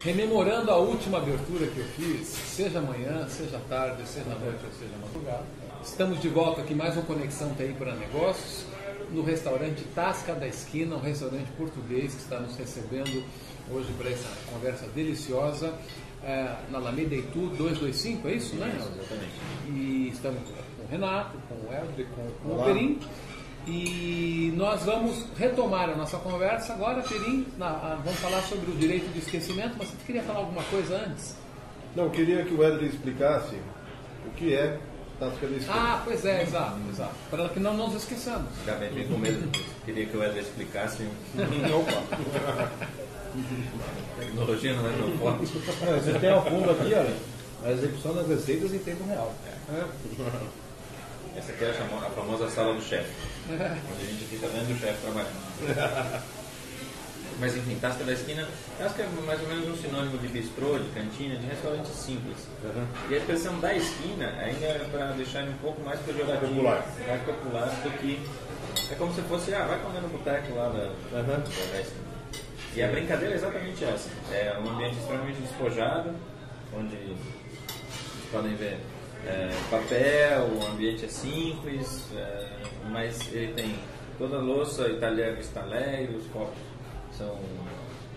Rememorando a última abertura que eu fiz, seja amanhã, seja tarde, seja noite ou seja madrugada. Estamos de volta aqui, mais uma Conexão TI para Negócios, no restaurante Tasca da Esquina, um restaurante português que está nos recebendo hoje para essa conversa deliciosa, na Alameda Itu 225, é isso, né? Exatamente. E estamos com o Renato, com o Helder, com o Perim. E nós vamos retomar a nossa conversa agora, Perim. Vamos falar sobre o direito do esquecimento, mas você queria falar alguma coisa antes? Não, eu queria que o Helder explicasse o que é Tasca da Esquina. Ah, pois é, exato. Para que não nos esqueçamos. Já bem com medo. Queria que o Helder explicasse. Opa! Tecnologia não é tão forte. Você tem ao fundo aqui, olha, a execução das receitas em tempo real. Essa aqui é a famosa sala do chefe, onde a gente fica vendo o chefe trabalhando. Mas enfim, Tasca da Esquina, Tasca é mais ou menos um sinônimo de bistrô, de cantina, de restaurante simples. E a expressão da esquina ainda é para deixar um pouco mais pejorativo, mais popular do que... É como se fosse, vai comer no boteco lá da esquina. E a brincadeira é exatamente essa. É um ambiente extremamente despojado, onde vocês podem ver papel, o ambiente é simples, mas ele tem toda a louça italiana, estaleiro, os copos são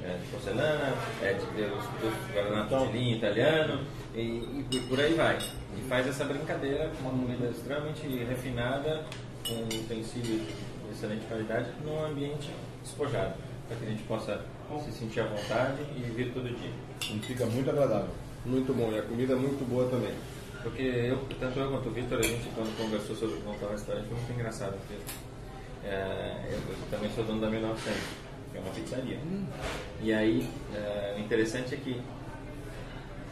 de porcelana, os guardanapos de linha italiano, e por aí vai. E faz essa brincadeira com uma comida extremamente refinada, com utensílios de excelente qualidade, num ambiente despojado, para que a gente possa se sentir à vontade e vir todo dia. E fica muito agradável. Muito bom, e a comida é muito boa também. Porque tanto eu quanto o Victor, a gente quando conversou sobre montar um restaurante foi muito engraçado, porque eu também sou dono da 1900, que é uma pizzaria. E aí, o interessante é que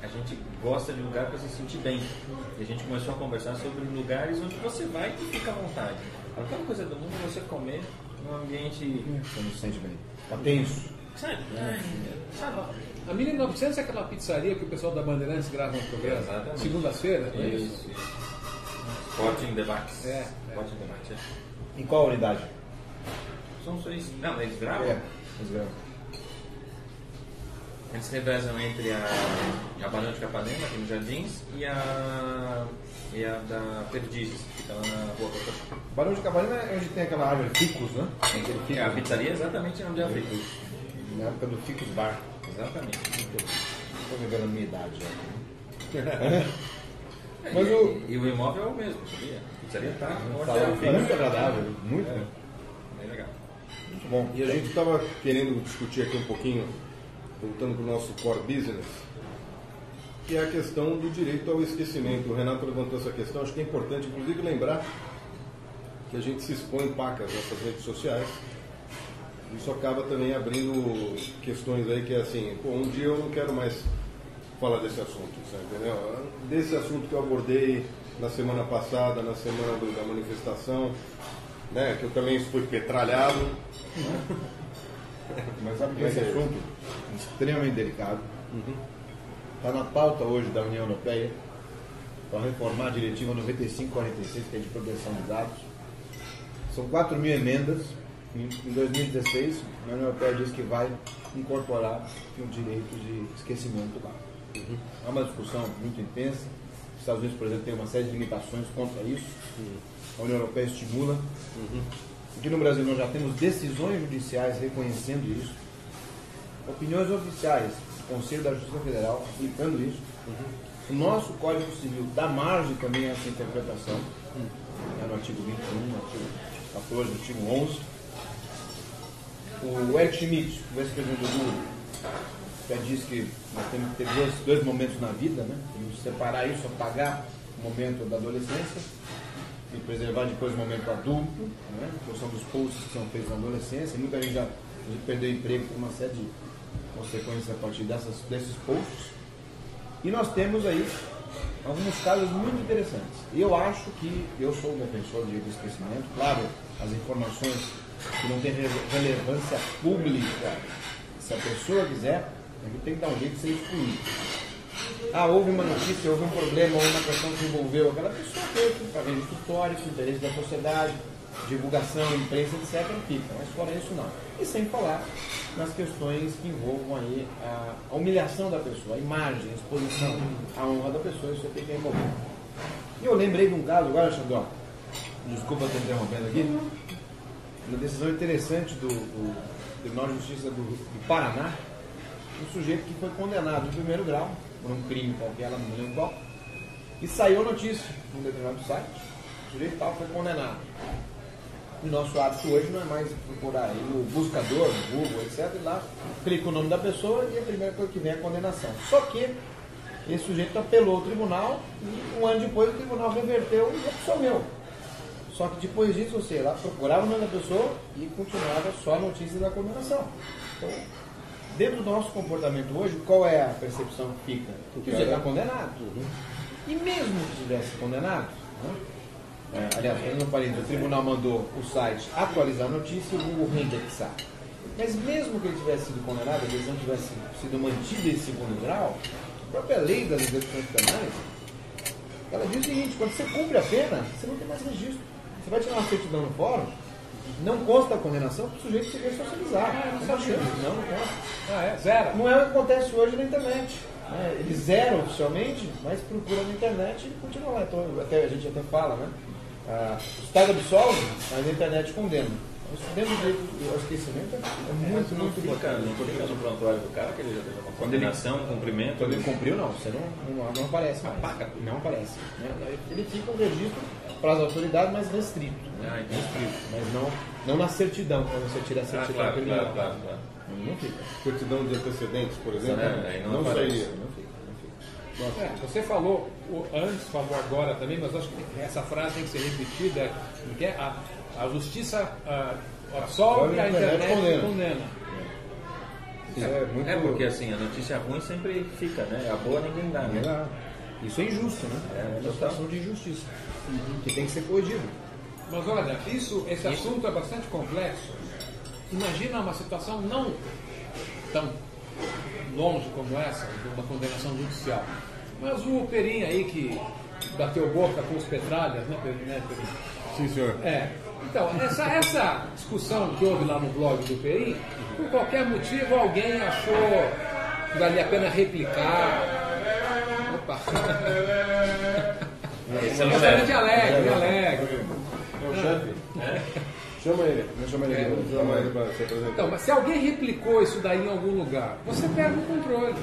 a gente gosta de lugar para se sentir bem. E a gente começou a conversar sobre lugares onde você vai e fica à vontade. A única coisa do mundo é você comer num ambiente... Você não se sente bem. Tá tenso. Sabe? A 1900 é aquela pizzaria que o pessoal da Bandeirantes grava um programa, segundas-feiras, não é isso? Sporting Debates. Sporting Debates. Em qual unidade? São seis. Não, eles gravam? Eles gravam. Eles revezam entre a Barão de Capanema, aqui nos Jardins, e a da Perdizes, que fica lá na Rua Coca. Barão de Capanema é onde tem aquela árvore Ficus, né? A pizzaria é exatamente onde é a Ficus. Na época do Ficus Bar. Exatamente. Estou vivendo a minha idade já. Mas e o imóvel é o mesmo, sabia? A pizzaria está muito agradável, muito bem. Bem legal. Muito bom. E a gente estava querendo discutir aqui um pouquinho, voltando para o nosso core business, que é a questão do direito ao esquecimento. O Renato levantou essa questão, acho que é importante, inclusive, lembrar que a gente se expõe pacas nessas redes sociais. Isso acaba também abrindo questões aí que é assim, um dia eu não quero mais falar desse assunto, sabe, entendeu? Desse assunto que eu abordei na semana passada, na semana da manifestação, né, que eu também fui petralhado. Mas sabe que esse assunto é extremamente delicado. Está na pauta hoje da União Europeia para reformar a diretiva 95/46, que é de proteção de dados. São 4.000 emendas. Em 2016, a União Europeia diz que vai incorporar o direito de esquecimento lá. É uma discussão muito intensa. Os Estados Unidos, por exemplo, tem uma série de limitações contra isso. A União Europeia estimula. Aqui no Brasil nós já temos decisões judiciais reconhecendo isso. Opiniões oficiais do Conselho da Justiça Federal aplicando isso. O nosso Código Civil dá margem também a essa interpretação. No artigo 21, no artigo 14, no artigo 11. O Eric Schmidt, o ex-presidente do Google, já disse que nós temos que ter dois momentos na vida, né? Temos que separar isso, apagar o momento da adolescência e preservar depois o momento adulto, né? Que são dos posts que são feitos na adolescência. Muita gente já perdeu emprego por uma série de consequências a partir desses posts. E nós temos aí alguns casos muito interessantes. Eu acho que eu sou um defensor do direito do esquecimento. Claro, as informações que não têm relevância pública, se a pessoa quiser, ele tem que dar um jeito de ser excluído. Houve uma notícia, houve um problema, houve uma questão que envolveu aquela pessoa, teve para registro histórico, interesse da sociedade, divulgação, imprensa, etc. fica, mas fora isso não. E sem falar nas questões que envolvam aí a humilhação da pessoa, a imagem, a exposição, a honra da pessoa, isso tem que envolver. E eu lembrei de um caso agora, Xandó, desculpa estar interrompendo aqui, uma decisão interessante do Tribunal de Justiça do Paraná, um sujeito que foi condenado em primeiro grau por um crime qualquer, lá não lembro qual, e saiu a notícia num determinado site, o sujeito tal foi condenado. O nosso hábito hoje não é mais procurar aí no buscador, no Google, etc. E lá clica o nome da pessoa e a primeira coisa que vem é a condenação. Só que esse sujeito apelou ao tribunal e um ano depois o tribunal reverteu e absolveu. Só que depois disso, você lá procurava o nome da pessoa e continuava só a notícia da condenação. Então, dentro do nosso comportamento hoje, qual é a percepção que fica? Que você está condenado. E mesmo que estivesse condenado, né? Aliás, eu não falei, o tribunal mandou o site atualizar a notícia e o Google reindexar. Mas mesmo que ele tivesse sido condenado, a decisão tivesse sido mantida em segundo grau, a própria lei das execuções penais, ela diz o seguinte: quando você cumpre a pena, você não tem mais registro. Você vai tirar uma certidão no fórum, não consta a condenação para o sujeito se ressocializar. Não consta. Zero. Não é o que acontece hoje na internet. Eles zeram oficialmente, mas procuram na internet e continua lá. Então, a gente até fala, né? O Estado absolve, mas a internet condena. Dentro do esquecimento é muito importante. Não fica no prontuário do cara que ele já teve uma condenação, um cumprimento. Quando ele cumpriu, não. Você não aparece mais. Não aparece. Né? Ele fica um registro para as autoridades, mas restrito. Né? Restrito. Mas não na certidão, quando você tira a certidão criminal. Claro. Não fica. Certidão de antecedentes, por exemplo, não sairia. Não fica. Você falou antes, falou agora também, mas acho que essa frase tem que ser repetida, que é a justiça absolve e a internet condena. Porque assim, a notícia ruim sempre fica, né? A boa ninguém dá, né? Isso é injusto, né? É uma situação de injustiça, que tem que ser corrigido. Mas olha, esse assunto é bastante complexo. Imagina uma situação não tão longe como essa, de uma condenação judicial. Mas o Perim aí que bateu boca com os petralhas, né, Perim? Sim, senhor. Então, essa discussão que houve lá no blog do Perim, por qualquer motivo alguém achou que valia a pena replicar. Opa! Bastante alegre. É o chefe? Chama ele. Chama ele para se apresentar. Então, mas se alguém replicou isso daí em algum lugar, você perde o controle.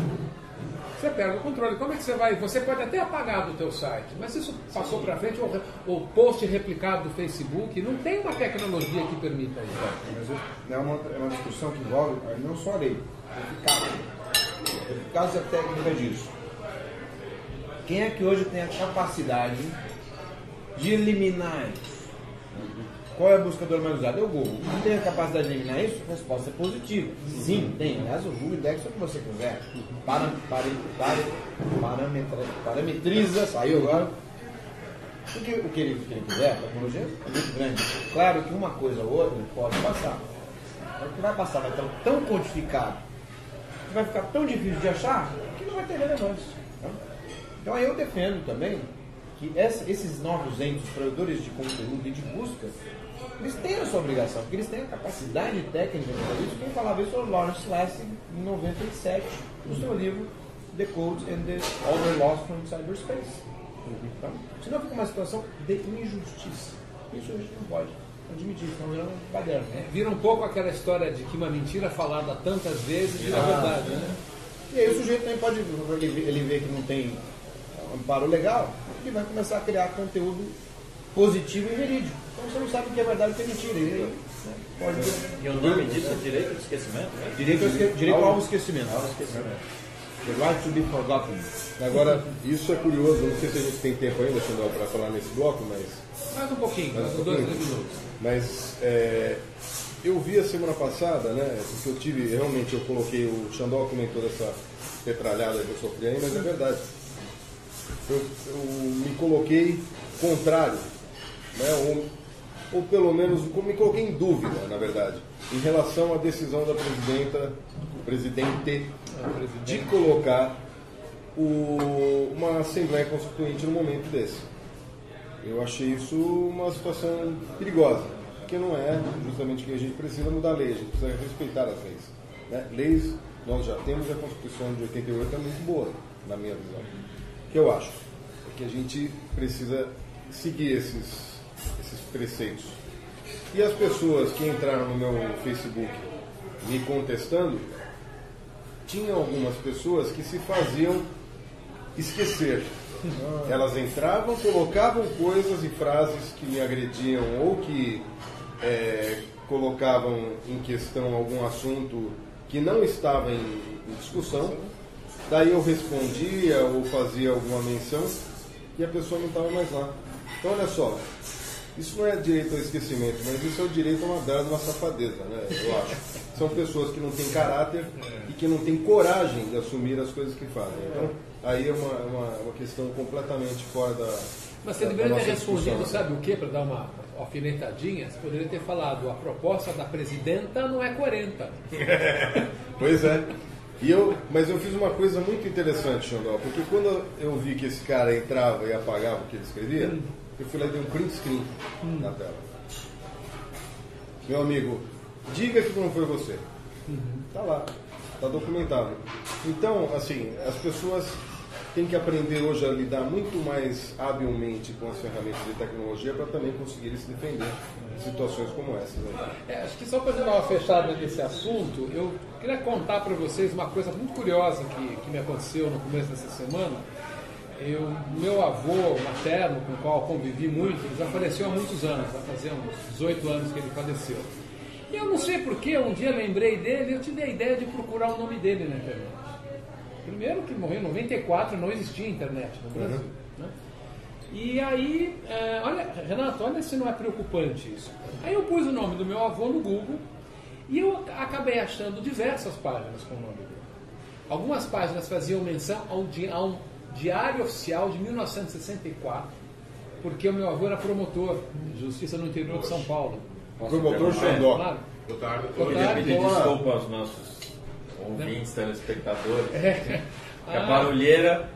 Como é que você vai? Você pode até apagar do teu site, mas isso passou para frente, ou post replicado do Facebook, não tem uma tecnologia que permita isso. Mas é uma discussão que envolve não só a lei, eficácia técnica disso. Quem é que hoje tem a capacidade de eliminar isso? Qual é o buscador mais usado? É o Google. Não tem a capacidade de eliminar isso? A resposta é positiva. Sim, tem. Aliás, o Google indexa o que você quiser. Parametriza, saiu agora. O que ele quiser, a tecnologia é muito grande. Claro que uma coisa ou outra pode passar. Mas o que vai passar vai estar tão codificado, que vai ficar tão difícil de achar, que não vai ter relevância. Então aí eu defendo também que esses novos entes, produtores de conteúdo e de busca, eles têm a sua obrigação, porque eles têm a capacidade técnica de fazer isso. Quem falava isso é o Lawrence Lessig, em 97, no seu livro The Code and the Other Laws from Cyberspace. Então, senão fica uma situação de injustiça. Isso a gente não pode admitir, senão vira um baderno. Vira um pouco aquela história de que uma mentira falada tantas vezes vira verdade, né? E aí o sujeito também pode, ele vê que não tem amparo legal, ele vai começar a criar conteúdo positivo e verídico. Então você não sabe o que é verdade e o que é mentira. E o nome disso é direito de esquecimento? Né? Direito ao esquecimento. The right to be forgotten. Agora, isso é curioso, não sei se a gente tem tempo ainda, Xandó, para falar nesse bloco, mas... Mais um pouquinho, mais 2 minutos. Mas eu vi a semana passada, né, porque eu coloquei, o Xandó comentou dessa petralhada que eu sofri aí, mas é verdade. Eu me coloquei contrário, né, ou pelo menos me coloquei em dúvida, na verdade, em relação à decisão da presidente de colocar uma Assembleia Constituinte no momento desse. Eu achei isso uma situação perigosa. porque não é justamente o que a gente precisa mudar a lei, a gente precisa respeitar as leis. Né? Leis nós já temos, a Constituição de 88 é muito boa, na minha visão. O que eu acho é que a gente precisa seguir esses preceitos. E as pessoas que entraram no meu Facebook me contestando, tinha algumas pessoas que se faziam esquecer. Elas entravam, colocavam coisas e frases que me agrediam ou que colocavam em questão algum assunto que não estava em discussão. Daí eu respondia ou fazia alguma menção e a pessoa não estava mais lá. Então olha só, isso não é direito ao esquecimento, mas isso é o direito a uma dada, uma safadeza, né? Eu acho. São pessoas que não têm caráter e que não têm coragem de assumir as coisas que fazem. Então, aí é uma questão completamente fora da. Mas você deveria ter respondido, sabe o que, para dar uma alfinetadinha? Você poderia ter falado: a proposta da presidenta não é 40. Pois é. Mas eu fiz uma coisa muito interessante, Xandó, porque quando eu vi que esse cara entrava e apagava o que ele escrevia, eu fui lá e dei um print screen na tela. Meu amigo, diga que não foi você. Tá lá, tá documentado. Então, assim, as pessoas têm que aprender hoje a lidar muito mais habilmente com as ferramentas de tecnologia para também conseguirem se defender de situações como essas. Né? Acho que só para dar uma fechada nesse assunto, eu queria contar para vocês uma coisa muito curiosa que me aconteceu no começo dessa semana. Meu avô materno, com o qual eu convivi muito, ele já faleceu há muitos anos, vai fazer uns 18 anos que ele faleceu. E eu não sei porquê, um dia lembrei dele e eu tive a ideia de procurar o nome dele na internet. Primeiro que morreu em 94, não existia internet no Brasil. Né? E aí, olha, Renato, olha se não é preocupante isso. Aí eu pus o nome do meu avô no Google e eu acabei achando diversas páginas com o nome dele. Algumas páginas faziam menção a um Diário Oficial de 1964, porque o meu avô era promotor de justiça no interior de São Paulo. Promotor Xandó. Claro. Boa tarde. Eu queria pedir desculpa aos nossos ouvintes, telespectadores. A barulheira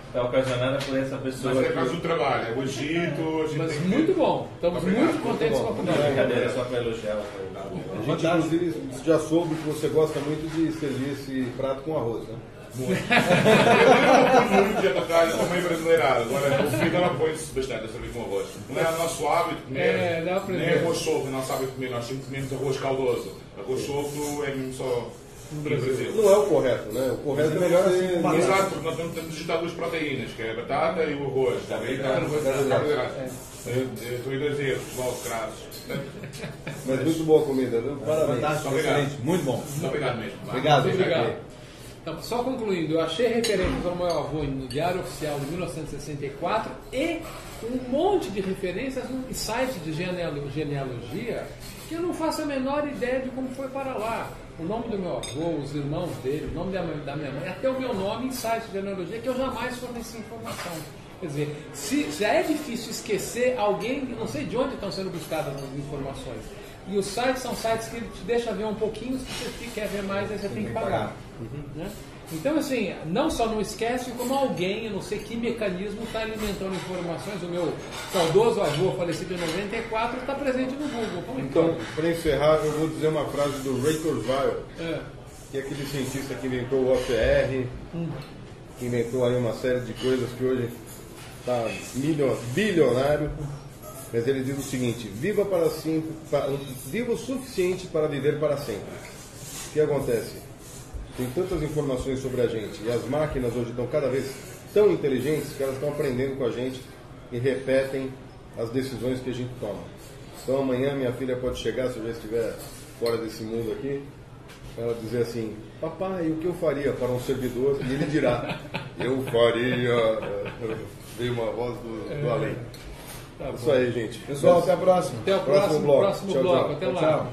está ocasionada por essa pessoa. Mas é caso do trabalho, é o Egito. Mas muito bom, estamos muito contentes com a Não, brincadeira, só para elogiar A gente, inclusive, já soube que você gosta muito de servir esse prato com arroz, né? Eu não muito de atacar essa mãe brasileirada. Agora, o filho ela põe bastante a servir com arroz. Não é nosso hábito comer, nem arroz solto, não sabe comer. Nós sempre comemos arroz caldoso. Arroz solto é mesmo só no Brasil. Não é o correto, né? O correto é melhor assim. Exato, porque nós temos digitar duas proteínas, que é a batata e o arroz. Eu estou em 2 euros, logo, graças. Mas muito boa a comida, viu? Parabéns. Fantástico, excelente, muito bom. Muito obrigado mesmo. Obrigado. Muito obrigado. Então, só concluindo, eu achei referências ao meu avô no Diário Oficial de 1964 e um monte de referências em sites de genealogia que eu não faço a menor ideia de como foi para lá. O nome do meu avô, os irmãos dele, o nome da minha mãe, até o meu nome em sites de genealogia que eu jamais forneci informação. Quer dizer, se já é difícil esquecer alguém, não sei de onde estão sendo buscadas as informações. E os sites são sites que te deixam ver um pouquinho, se você quer ver mais, aí você tem que pagar. Né? Então, assim, não só não esquece, como alguém, eu não sei que mecanismo, está alimentando informações. O meu saudoso avô, falecido em 94, está presente no Google. Como então, para encerrar, eu vou dizer uma frase do Ray Kurzweil, que é aquele cientista que inventou o OCR, que inventou aí uma série de coisas que hoje está bilionário. Mas ele diz o seguinte: viva o suficiente para viver para sempre. O que acontece? Tem tantas informações sobre a gente e as máquinas hoje estão cada vez tão inteligentes que elas estão aprendendo com a gente e repetem as decisões que a gente toma. Então amanhã minha filha pode chegar, se eu já estiver fora desse mundo aqui, ela dizer assim: papai, o que eu faria para um servidor? E ele dirá: eu faria. Veio uma voz do além. Tá. Isso aí, gente. Pessoal, até a próxima. Até o próximo bloco. Até lá. Tchau.